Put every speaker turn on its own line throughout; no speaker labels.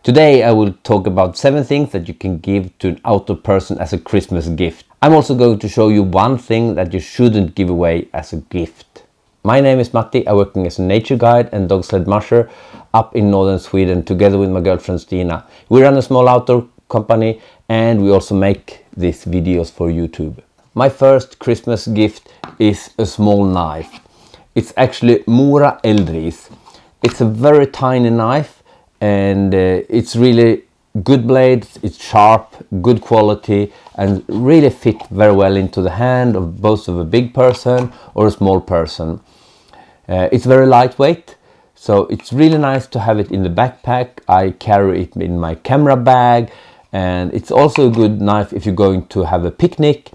Today I will talk about 7 things that you can give to an outdoor person as a Christmas gift. I'm also going to show you one thing that you shouldn't give away as a gift. My name is Matti. I'm working as a nature guide and dog sled musher up in northern Sweden together with my girlfriend Stina. We run a small outdoor company and we also make these videos for YouTube. My first Christmas gift is a small knife. It's actually MORA Eldris. It's a very tiny knife and it's really good blades, it's sharp, good quality and really fit very well into the hand of both of a big person or a small person. It's very lightweight, so it's really nice to have it in the backpack. I carry it in my camera bag, and it's also a good knife if you're going to have a picnic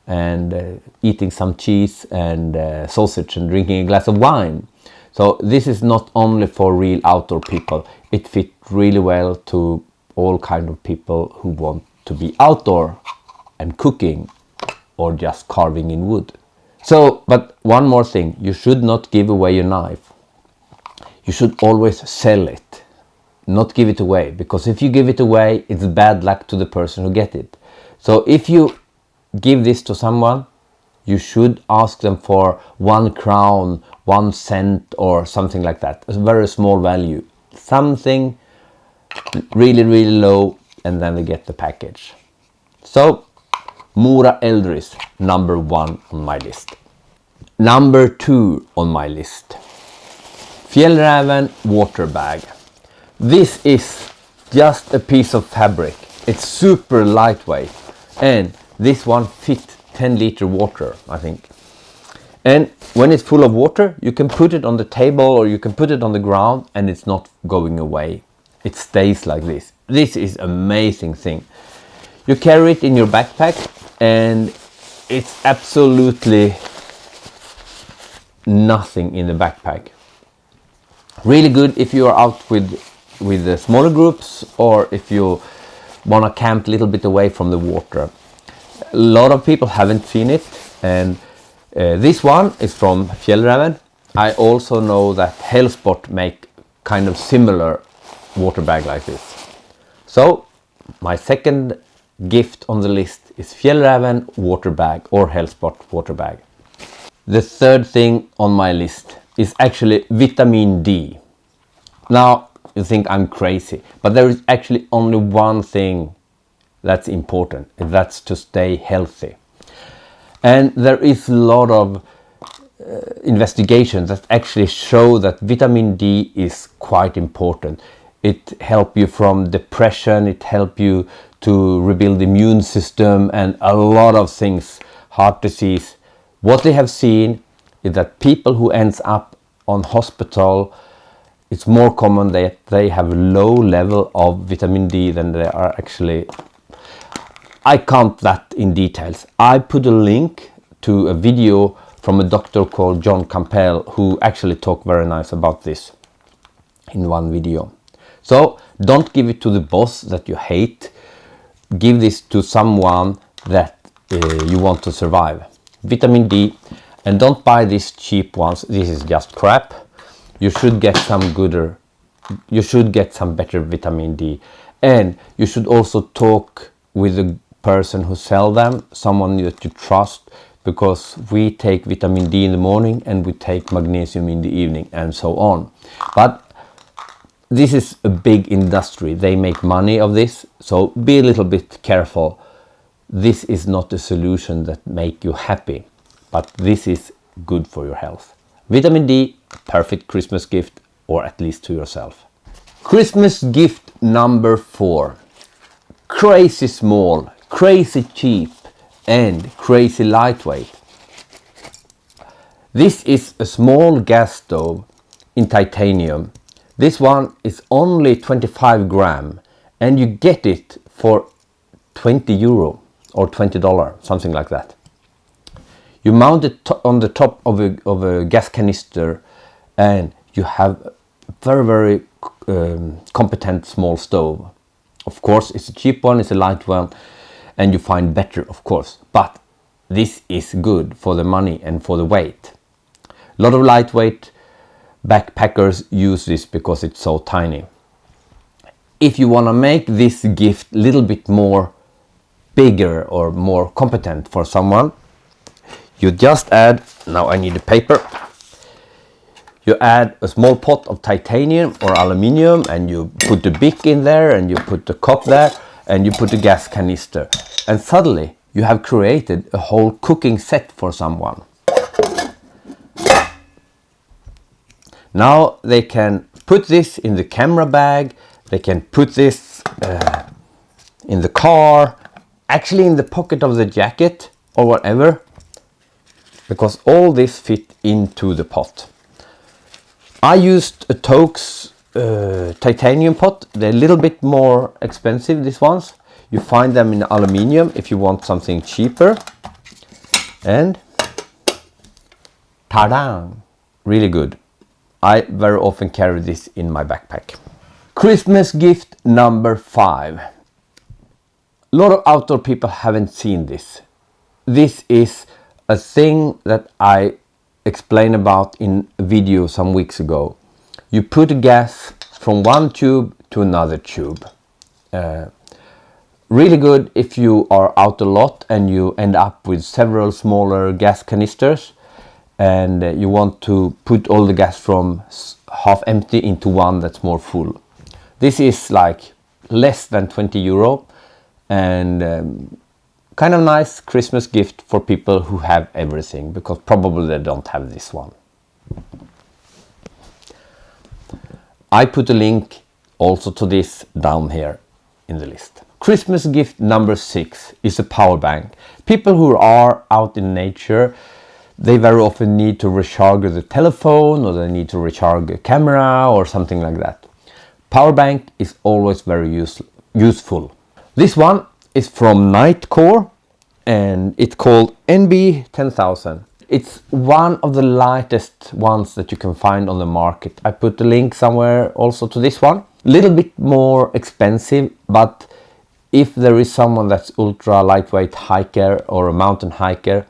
and eating some cheese and sausage and drinking a glass of wine. So this is not only for real outdoor people, it fits really well to all kind of people who want to be outdoor and cooking or just carving in wood. So, but one more thing, you should not give away your knife. You should always sell it, not give it away, because if you give it away, it's bad luck to the person who gets it. So if you give this to someone, you should ask them for 1 crown, 1 cent or something like that. A very small value. Something really low, and then they get the package. So MORA Eldris, number 1 on my list. Number 2 on my list, Fjällräven water bag. This is just a piece of fabric. It's super lightweight and this one fits 10-liter water, I think. And when it's full of water, you can put it on the table or you can put it on the ground and it's not going away. It stays like this. This is amazing thing. You carry it in your backpack and it's absolutely nothing in the backpack. Really good if you are out with the smaller groups or if you want to camp a little bit away from the water. A lot of people haven't seen it, and this one is from Fjällräven. I also know that Hellsport make kind of similar water bag like this. So my second gift on the list is Fjällräven water bag or Hellsport water bag. The third thing on my list is actually vitamin D. Now you think I'm crazy, but there is actually only one thing that's important, and that's to stay healthy. And there is a lot of investigations that actually show that vitamin D is quite important. It helps you from depression, it helps you to rebuild the immune system and a lot of things, heart disease. What they have seen is that people who ends up on hospital, it's more common that they have a low level of vitamin D than they are actually. I count that in details. I put a link to a video from a doctor called John Campbell who actually talked very nice about this in one video. So don't give it to the boss that you hate. Give this to someone that you want to survive. Vitamin D, and don't buy these cheap ones. This is just crap. You should get some gooder. You should get some better vitamin D, and you should also talk with the person who sell them, someone that you trust, because we take vitamin D in the morning and we take magnesium in the evening and so on. But this is a big industry. They make money of this, so be a little bit careful. This is not a solution that make you happy, but this is good for your health. Vitamin D, perfect Christmas gift, or at least to yourself. Christmas gift number 4. Crazy small, crazy cheap, and crazy lightweight. This is a small gas stove in titanium. This one is only 25 gram and you get it for 20 euro or $20, something like that. You mount it on the top of a gas canister and you have very competent small stove. Of course, it's a cheap one, it's a light one, and you find better, of course. But this is good for the money and for the weight. A lot of lightweight backpackers use this because it's so tiny. If you want to make this gift a little bit more bigger or more competent for someone, you just add, now I need a paper, you add a small pot of titanium or aluminium, and you put the bic in there, and you put the cup there, and you put the gas canister, and suddenly you have created a whole cooking set for someone. Now they can put this in the camera bag, they can put this in the car, actually in the pocket of the jacket or whatever, because all this fit into the pot. I used a Tokes titanium pot. They're a little bit more expensive, these ones. You find them in aluminium if you want something cheaper. And ta-da! Really good. I very often carry this in my backpack. Christmas gift number 5. A lot of outdoor people haven't seen this. This is a thing that I explained about in a video some weeks ago. You put gas from one tube to another tube. Really good if you are out a lot and you end up with several smaller gas canisters, and you want to put all the gas from half empty into one that's more full. This is like less than 20 euro, and kind of nice Christmas gift for people who have everything, because probably they don't have this one. I put a link also to this down here in the list. Christmas gift number 6 is a power bank. People who are out in nature, they very often need to recharge the telephone, or they need to recharge a camera or something like that. Power bank is always very useful. This one is from Nightcore, and it's called NB10000. It's one of the lightest ones that you can find on the market. I put the link somewhere also to this one. Little bit more expensive, but if there is someone that's ultra lightweight hiker or a mountain hiker,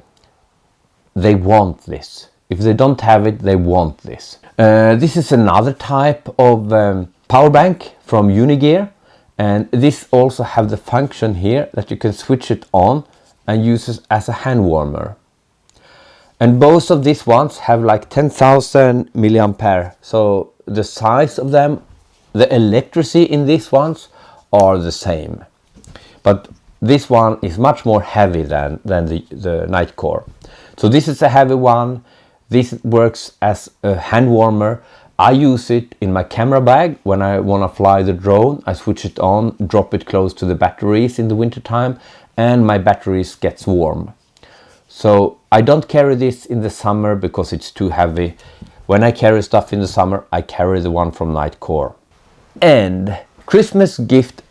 they want this. If they don't have it, they want this. This is another type of power bank from Unigear, and this also have the function here that you can switch it on and use it as a hand warmer. And both of these ones have like 10,000 milliampere. So the size of them, the electricity in these ones are the same. But this one is much more heavy than the Nightcore. So this is a heavy one. This works as a hand warmer. I use it in my camera bag when I want to fly the drone. I switch it on, drop it close to the batteries in the winter time, and my batteries gets warm. So I don't carry this in the summer because it's too heavy. When I carry stuff in the summer, I carry the one from Nightcore. And Christmas gift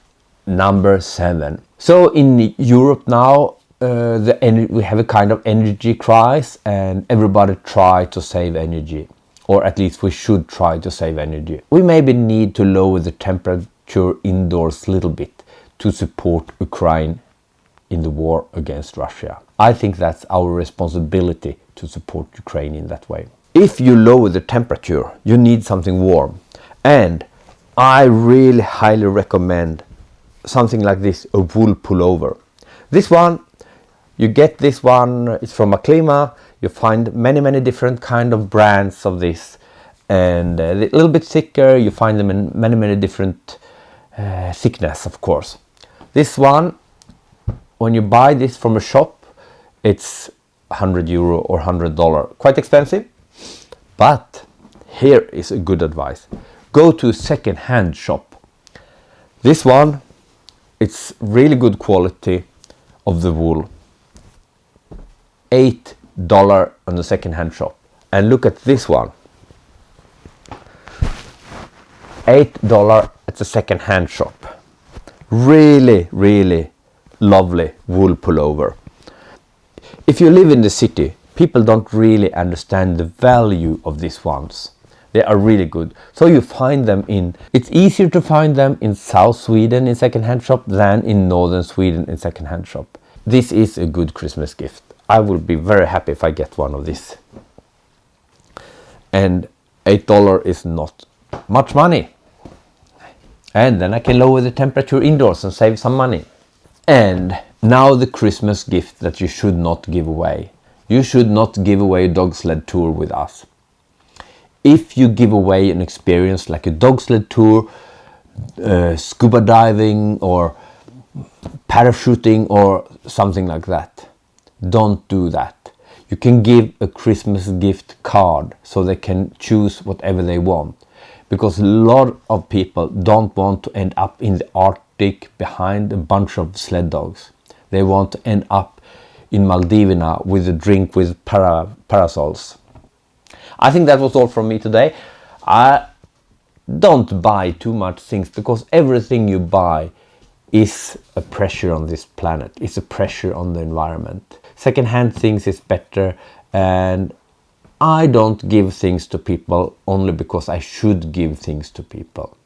number 7. So in Europe now, we have a kind of energy crisis, and everybody try to save energy, or at least we should try to save energy. We maybe need to lower the temperature indoors a little bit to support Ukraine in the war against Russia. I think that's our responsibility to support Ukraine in that way. If you lower the temperature, you need something warm, and I really highly recommend something like this, a wool pullover. This one, you get this one, it's from Aklima. You find many different kind of brands of this, and a little bit thicker. You find them in many different thickness, of course. This one, when you buy this from a shop, it's 100 euro or $100. Quite expensive, but here is a good advice. Go to a second-hand shop. This one, it's really good quality of the wool. $8 on the second-hand shop. And look at this one. $8 at the second-hand shop. Really lovely wool pullover. If you live in the city, people don't really understand the value of these ones. They are really good. So you find them it's easier to find them in South Sweden in second-hand shop than in Northern Sweden in second-hand shop. This is a good Christmas gift. I will be very happy if I get one of these. And $8 is not much money. And then I can lower the temperature indoors and save some money. And now the Christmas gift that you should not give away. You should not give away a dog sled tour with us. If you give away an experience like a dog sled tour, scuba diving or parachuting or something like that, don't do that. You can give a Christmas gift card so they can choose whatever they want. Because a lot of people don't want to end up in the Arctic behind a bunch of sled dogs. They want to end up in Maldivina with a drink with parasols. I think that was all from me today. Don't buy too much things, because everything you buy is a pressure on this planet. It's a pressure on the environment. Second-hand things is better, and I don't give things to people only because I should give things to people.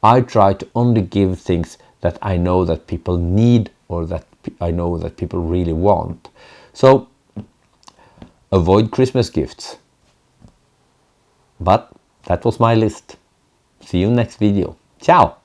I try to only give things that I know that people need, or that I know that people really want. So avoid Christmas gifts. But that was my list. See you next video. Ciao!